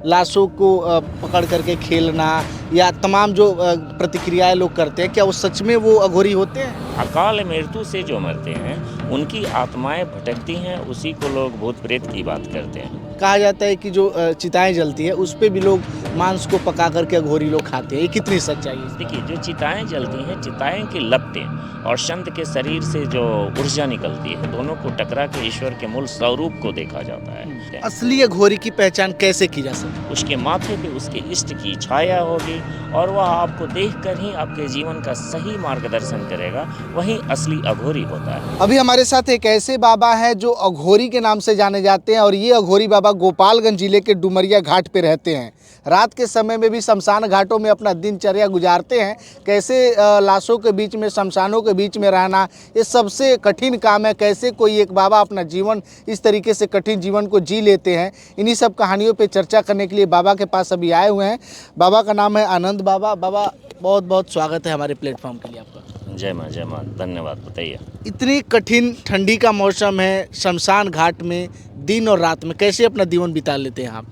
लाशों को पकड़ करके खेलना या तमाम जो प्रतिक्रियाएं लोग करते हैं, क्या वो सच में वो अघोरी होते हैं? अकाल मृत्यु से जो मरते हैं उनकी आत्माएं भटकती हैं, उसी को लोग भूत प्रेत की बात करते हैं। कहा जाता है कि जो चिताएं जलती है उस पे भी लोग मांस को पका करके अघोरी लोग खाते हैं, ये कितनी सच्चाई है इस बात देखिए, जो चिताएं जलती हैं, चिताएं की लपटें और संत के शरीर से जो ऊर्जा निकलती है, दोनों को टकरा के ईश्वर के मूल स्वरूप को देखा जाता है। में? असली अघोरी की पहचान कैसे की जा सकती है? उसके माथे पे उसके इष्ट की छाया होगी और वह आपको देखकर ही आपके जीवन का सही मार्गदर्शन करेगा, वही असली अघोरी होता है। अभी हमारे साथ एक ऐसे बाबा हैं जो अघोरी के नाम से जाने जाते हैं और ये अघोरी बाबा गोपालगंज जिले के डुमरिया घाट पे रहते हैं। रात के समय में भी शमशान घाटों में अपना दिनचर्या गुजारते हैं। कैसे लाशों के बीच में, शमशानों के बीच में रहना ये सबसे कठिन काम है। कैसे कोई एक बाबा अपना जीवन इस तरीके से कठिन जीवन को जी लेते हैं, इन्हीं सब कहानियों पे चर्चा करने के लिए बाबा के पास अभी आए हुए हैं। बाबा का नाम है आनंद बाबा। बाबा, बहुत बहुत स्वागत है हमारे प्लेटफॉर्म के लिए आपका। जय माँ, धन्यवाद। बताइए। इतनी कठिन ठंडी का मौसम है, शमशान घाट में दिन और रात में कैसे अपना जीवन बिता लेते हैं आप?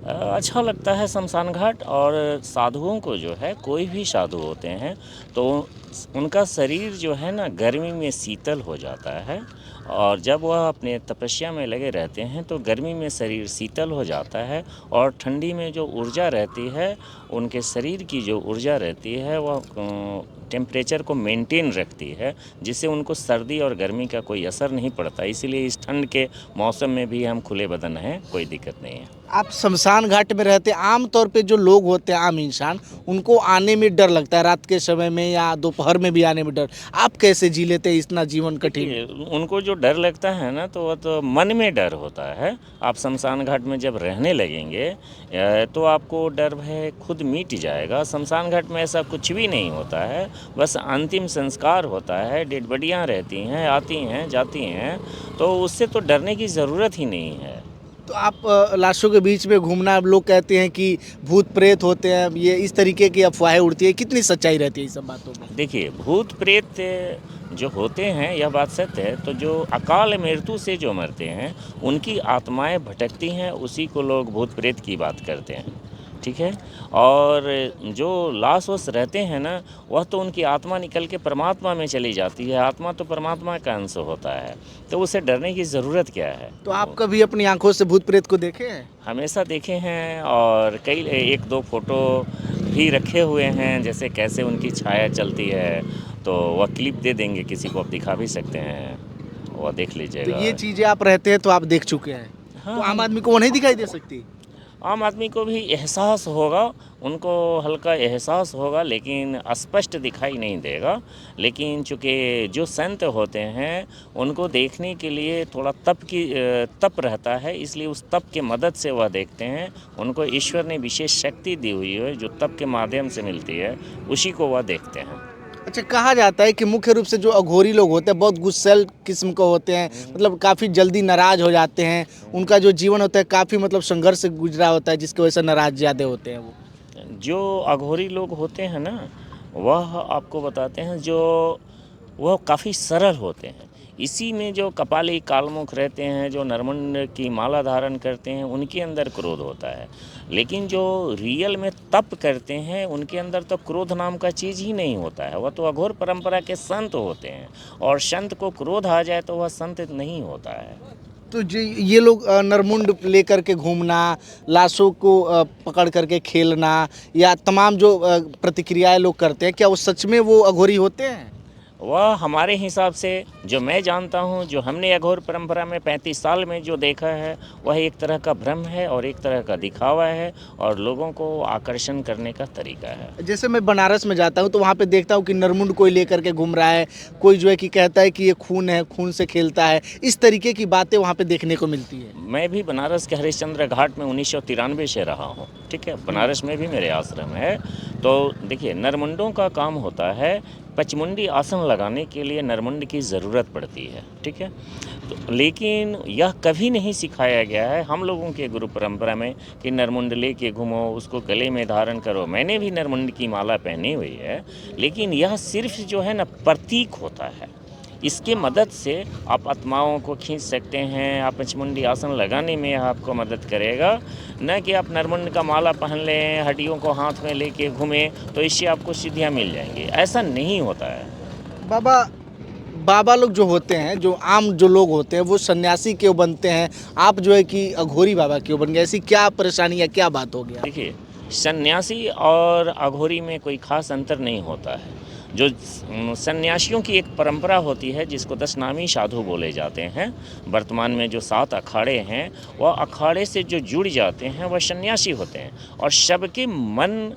अच्छा लगता है शमशान घाट। और साधुओं को जो है, कोई भी साधु होते हैं तो उनका शरीर जो है ना गर्मी में शीतल हो जाता है, और जब वह अपने तपस्या में लगे रहते हैं तो गर्मी में शरीर शीतल हो जाता है, और ठंडी में जो ऊर्जा रहती है, उनके शरीर की जो ऊर्जा रहती है वह टेम्परेचर को मेंटेन रखती है, जिससे उनको सर्दी और गर्मी का कोई असर नहीं पड़ता। इसीलिए इस ठंड के मौसम में भी हम खुले बदन हैं, कोई दिक्कत नहीं है। आप शमशान घाट में रहते, आम तौर पे जो लोग होते हैं, आम इंसान, उनको आने में डर लगता है, रात के समय में या दोपहर में भी आने में डर। आप कैसे जी लेते हैं इतना जीवन कठिन? देखिए, उनको जो डर लगता है ना, तो वह तो मन में डर होता है। आप शमशान घाट में जब रहने लगेंगे तो आपको डर भय खुद मिट जाएगा। शमशान घाट में ऐसा कुछ भी नहीं होता है, बस अंतिम संस्कार होता है। डेड बॉडियाँ रहती हैं, आती हैं, जाती हैं, तो उससे तो डरने की ज़रूरत ही नहीं है। तो आप लाशों के बीच में घूमना, लोग कहते हैं कि भूत प्रेत होते हैं, ये इस तरीके की अफवाहें उड़ती है, कितनी सच्चाई रहती है इस सब बातों में? देखिए, भूत प्रेत जो होते हैं, यह बात सत्य है। तो जो अकाल मृत्यु से जो मरते हैं उनकी आत्माएं भटकती हैं, उसी को लोग भूत प्रेत की बात करते हैं। ठीक है। और जो लाश वश रहते हैं ना, वह तो उनकी आत्मा निकल के परमात्मा में चली जाती है। आत्मा तो परमात्मा का अंश होता है, तो उसे डरने की ज़रूरत क्या है। तो आप कभी अपनी आंखों से भूत प्रेत को देखे हैं? हमेशा देखे हैं, और कई एक दो फोटो भी रखे हुए हैं, जैसे कैसे उनकी छाया चलती है। तो वह क्लिप दे देंगे, किसी को आप दिखा भी सकते हैं, वह देख तो लीजिएगा। ये चीज़ें आप रहते हैं तो आप देख चुके हैं, तो हाँ, आम आदमी को वो नहीं दिखाई दे सकती? आम आदमी को भी एहसास होगा, उनको हल्का एहसास होगा, लेकिन स्पष्ट दिखाई नहीं देगा। लेकिन चूँकि जो संत होते हैं उनको देखने के लिए थोड़ा तप रहता है, इसलिए उस तप के मदद से वह देखते हैं। उनको ईश्वर ने विशेष शक्ति दी हुई है, जो तप के माध्यम से मिलती है, उसी को वह देखते हैं। अच्छा, कहा जाता है कि मुख्य रूप से जो अघोरी लोग होते हैं बहुत गुस्सैल किस्म के होते हैं, मतलब काफ़ी जल्दी नाराज़ हो जाते हैं। उनका जो जीवन होता है काफ़ी मतलब संघर्ष से गुजरा होता है, जिसकी वजह से नाराज़ ज़्यादा होते हैं वो। जो अघोरी लोग होते हैं ना, वह आपको बताते हैं, जो वह काफ़ी सरल होते हैं। इसी में जो कपाली कालमुख रहते हैं, जो नरमुंड की माला धारण करते हैं, उनके अंदर क्रोध होता है। लेकिन जो रियल में तप करते हैं, उनके अंदर तो क्रोध नाम का चीज़ ही नहीं होता है। वह तो अघोर परंपरा के संत होते हैं, और संत को क्रोध आ जाए तो वह संत नहीं होता है। तो जो ये लोग नरमुंड लेकर के घूमना, लाशों को पकड़ करके खेलना या तमाम जो प्रतिक्रियाएं लोग करते हैं, क्या वो सच में वो अघोरी होते हैं? वह हमारे हिसाब से, जो मैं जानता हूँ, जो हमने अघोर परंपरा में 35 साल में जो देखा है, वह एक तरह का भ्रम है और एक तरह का दिखावा है, और लोगों को आकर्षण करने का तरीका है। जैसे मैं बनारस में जाता हूँ तो वहाँ पे देखता हूँ कि नरमुंड कोई लेकर के घूम रहा है, कोई जो है कि कहता है कि ये खून है, खून से खेलता है। इस तरीके की बातें वहाँ पे देखने को मिलती है। मैं भी बनारस के हरिश्चंद्र घाट में 1993 से रहा हूँ। ठीक है, बनारस में भी मेरे आश्रम है। तो देखिए, नरमुंडों का काम होता है, पचमुंडी आसन लगाने के लिए नरमुंड की ज़रूरत पड़ती है। ठीक है। तो लेकिन यह कभी नहीं सिखाया गया है हम लोगों के गुरु परंपरा में कि नरमुंड लेके घूमो, उसको गले में धारण करो। मैंने भी नरमुंड की माला पहनी हुई है, लेकिन यह सिर्फ जो है ना प्रतीक होता है। इसके मदद से आप आत्माओं को खींच सकते हैं। आप पंचमुंडी आसन लगाने में यह आपको मदद करेगा, न कि आप नरमुंड का माला पहन लें, हड्डियों को हाथ में लेके घूमें तो इससे आपको सिद्धियाँ मिल जाएंगी। ऐसा नहीं होता है। बाबा बाबा लोग जो होते हैं, जो आम जो लोग होते हैं, वो सन्यासी क्यों बनते हैं? आप जो है कि अघोरी बाबा क्यों बन गए? ऐसी क्या परेशानी या क्या बात हो गया? देखिए, सन्यासी और अघोरी में कोई खास अंतर नहीं होता है। जो सन्यासियों की एक परंपरा होती है जिसको 10 नामी साधु बोले जाते हैं। वर्तमान में जो 7 अखाड़े हैं, वह अखाड़े से जो जुड़ जाते हैं वह सन्यासी होते हैं। और सबके मन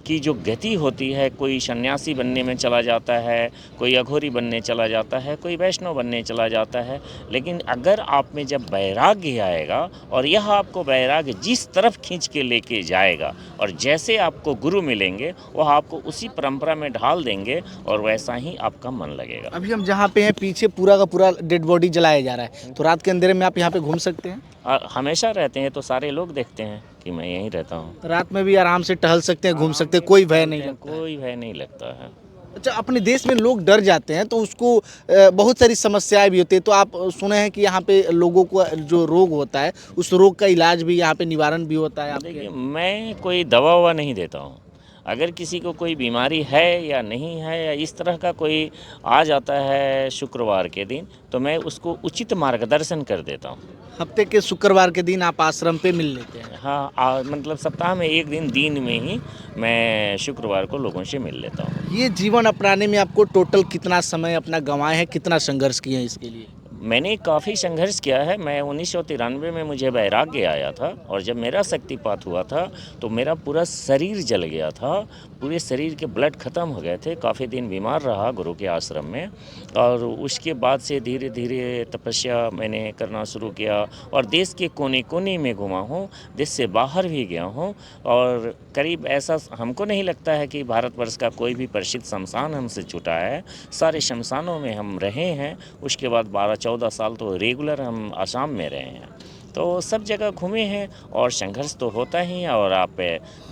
की जो गति होती है, कोई सन्यासी बनने में चला जाता है, कोई अघोरी बनने चला जाता है, कोई वैष्णव बनने चला जाता है। लेकिन अगर आप में जब वैराग्य आएगा और यह आपको वैराग्य जिस तरफ खींच के लेके जाएगा और जैसे आपको गुरु मिलेंगे वह आपको उसी परंपरा में ढाल देंगे और वैसा ही आपका मन लगेगा। अभी हम जहाँ पे हैं, पीछे पूरा का पूरा डेड बॉडी जलाया जा रहा है, तो रात के अंधेरे में आप यहाँ पे घूम सकते हैं? हमेशा रहते हैं तो सारे लोग देखते हैं कि मैं यहीं रहता हूँ। रात में भी आराम से टहल सकते हैं, घूम सकते हैं, कोई भय नहीं लगता है? कोई भय नहीं लगता है। अच्छा, अपने देश में लोग डर जाते हैं तो उसको बहुत सारी समस्याएं भी होती है, तो आप सुने हैं कि यहाँ पे लोगों को जो रोग होता है उस रोग का इलाज भी यहाँ पे निवारण भी होता है आपके? देखिए, मैं कोई दवा ववा नहीं देता हूँ। अगर किसी को कोई बीमारी है या नहीं है या इस तरह का कोई आ जाता है शुक्रवार के दिन, तो मैं उसको उचित मार्गदर्शन कर देता हूँ। हफ्ते के शुक्रवार के दिन आप आश्रम पे मिल लेते हैं? हाँ, मतलब सप्ताह में एक दिन में ही मैं शुक्रवार को लोगों से मिल लेता हूँ। ये जीवन अपनाने में आपको टोटल कितना समय अपना गंवाए हैं, कितना संघर्ष किए हैं इसके लिए? मैंने काफ़ी संघर्ष किया है। मैं 1993 में मुझे वैराग्य आया था और जब मेरा शक्तिपात हुआ था तो मेरा पूरा शरीर जल गया था, पूरे शरीर के ब्लड ख़त्म हो गए थे। काफ़ी दिन बीमार रहा गुरु के आश्रम में और उसके बाद से धीरे धीरे तपस्या मैंने करना शुरू किया और देश के कोने कोने में घुमा हूँ, देश से बाहर भी गया हूँ। और करीब ऐसा हमको नहीं लगता है कि भारतवर्ष का कोई भी प्रसिद्ध शमशान हमसे छूटा है। सारे शमशानों में हम रहे हैं। उसके बाद 12-14 साल तो रेगुलर हम आसाम में रहे हैं, तो सब जगह घूमे हैं और संघर्ष तो होता ही है। और आप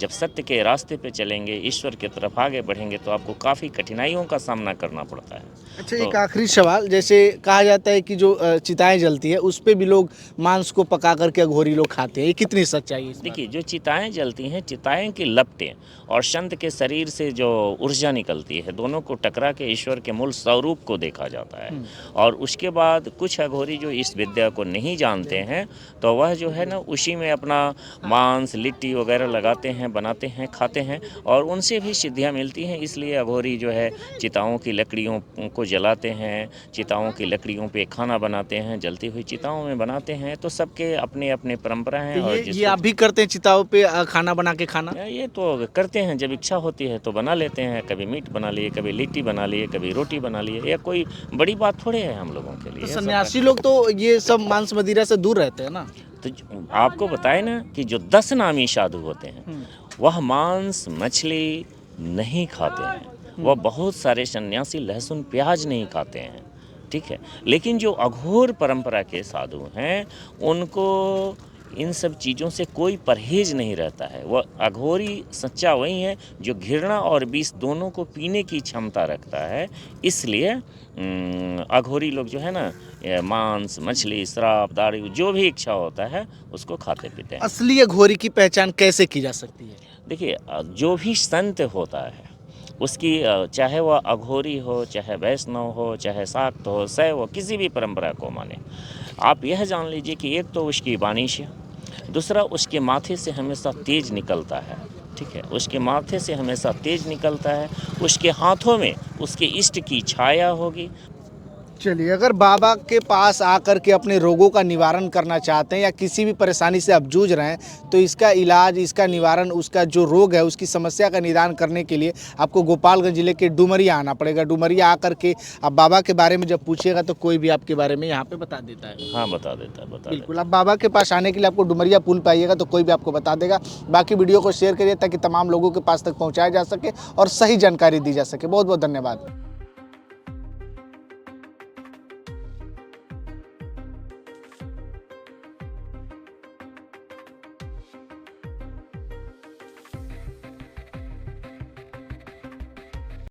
जब सत्य के रास्ते पे चलेंगे, ईश्वर की तरफ आगे बढ़ेंगे तो आपको काफ़ी कठिनाइयों का सामना करना पड़ता है। अच्छा, एक आखिरी सवाल, जैसे कहा जाता है कि जो चिताएं जलती है उस पे भी लोग मांस को पका करके अघोरी लोग खाते हैं, ये कितनी सच्चाई है इस बात देखिए, जो चिताएं जलती हैं, चिताएं की लपटें और संत के शरीर से जो ऊर्जा निकलती है, दोनों को टकरा के ईश्वर के मूल स्वरूप को देखा जाता है। और उसके बाद कुछ अघोरी जो इस विद्या को नहीं जानते हैं तो वह जो है ना उसी में अपना मांस लिट्टी वगैरह लगाते हैं, बनाते हैं, खाते हैं और उनसे भी सिद्धियां मिलती हैं। इसलिए अघोरी जो है चिताओं की लकड़ियों को जलाते हैं, चिताओं की लकड़ियों पे खाना बनाते हैं, जलती हुई चिताओं में बनाते हैं। तो सबके अपने अपने परंपरा हैं। तो और ये आप भी करते हैं चिताओं पे खाना बना के खाना? ये तो करते हैं, जब इच्छा होती है तो बना लेते हैं। कभी मीट बना लिए, कभी लिट्टी बना लिए, कभी रोटी बना लिए। ये कोई बड़ी बात थोड़े है हम लोगों के लिए। तो सन्यासी लोग तो ये सब मांस मदिरा से दूर रहते हैं ना? तो आपको बताए ना कि जो 10 नामी साधु होते हैं वह मांस मछली नहीं खाते हैं। वह बहुत सारे सन्यासी लहसुन प्याज नहीं खाते हैं, ठीक है। लेकिन जो अघोर परंपरा के साधु हैं उनको इन सब चीज़ों से कोई परहेज नहीं रहता है। वह अघोरी सच्चा वही है जो घृणा और विष दोनों को पीने की क्षमता रखता है। इसलिए अघोरी लोग जो है ना मांस मछली शराब दारू जो भी इच्छा होता है उसको खाते पीते हैं। असली अघोरी की पहचान कैसे की जा सकती है? देखिए, जो भी संत होता है उसकी चाहे वह अघोरी हो, चाहे वैष्णव हो, चाहे शाक्त हो, शैव हो, किसी भी परंपरा को माने, आप यह जान लीजिए कि एक तो उसकी वाणी से, दूसरा उसके माथे से हमेशा तेज निकलता है, ठीक है। उसके माथे से हमेशा तेज निकलता है, उसके हाथों में उसके इष्ट की छाया होगी। चलिए, अगर बाबा के पास आकर के अपने रोगों का निवारण करना चाहते हैं या किसी भी परेशानी से आप जूझ रहे हैं तो इसका इलाज, इसका निवारण, उसका जो रोग है उसकी समस्या का निदान करने के लिए आपको गोपालगंज जिले के डुमरिया आना पड़ेगा। डुमरिया आकर के आप बाबा के बारे में जब पूछिएगा तो कोई भी आपके बारे में यहाँ पे बता देता है। हाँ, बता देता है, बिल्कुल। आप बाबा के पास आने के लिए आपको डुमरिया पुल पे आइएगा तो कोई भी आपको बता देगा। बाकी वीडियो को शेयर करिए ताकि तमाम लोगों के पास तक पहुँचाया जा सके और सही जानकारी दी जा सके। बहुत बहुत धन्यवाद।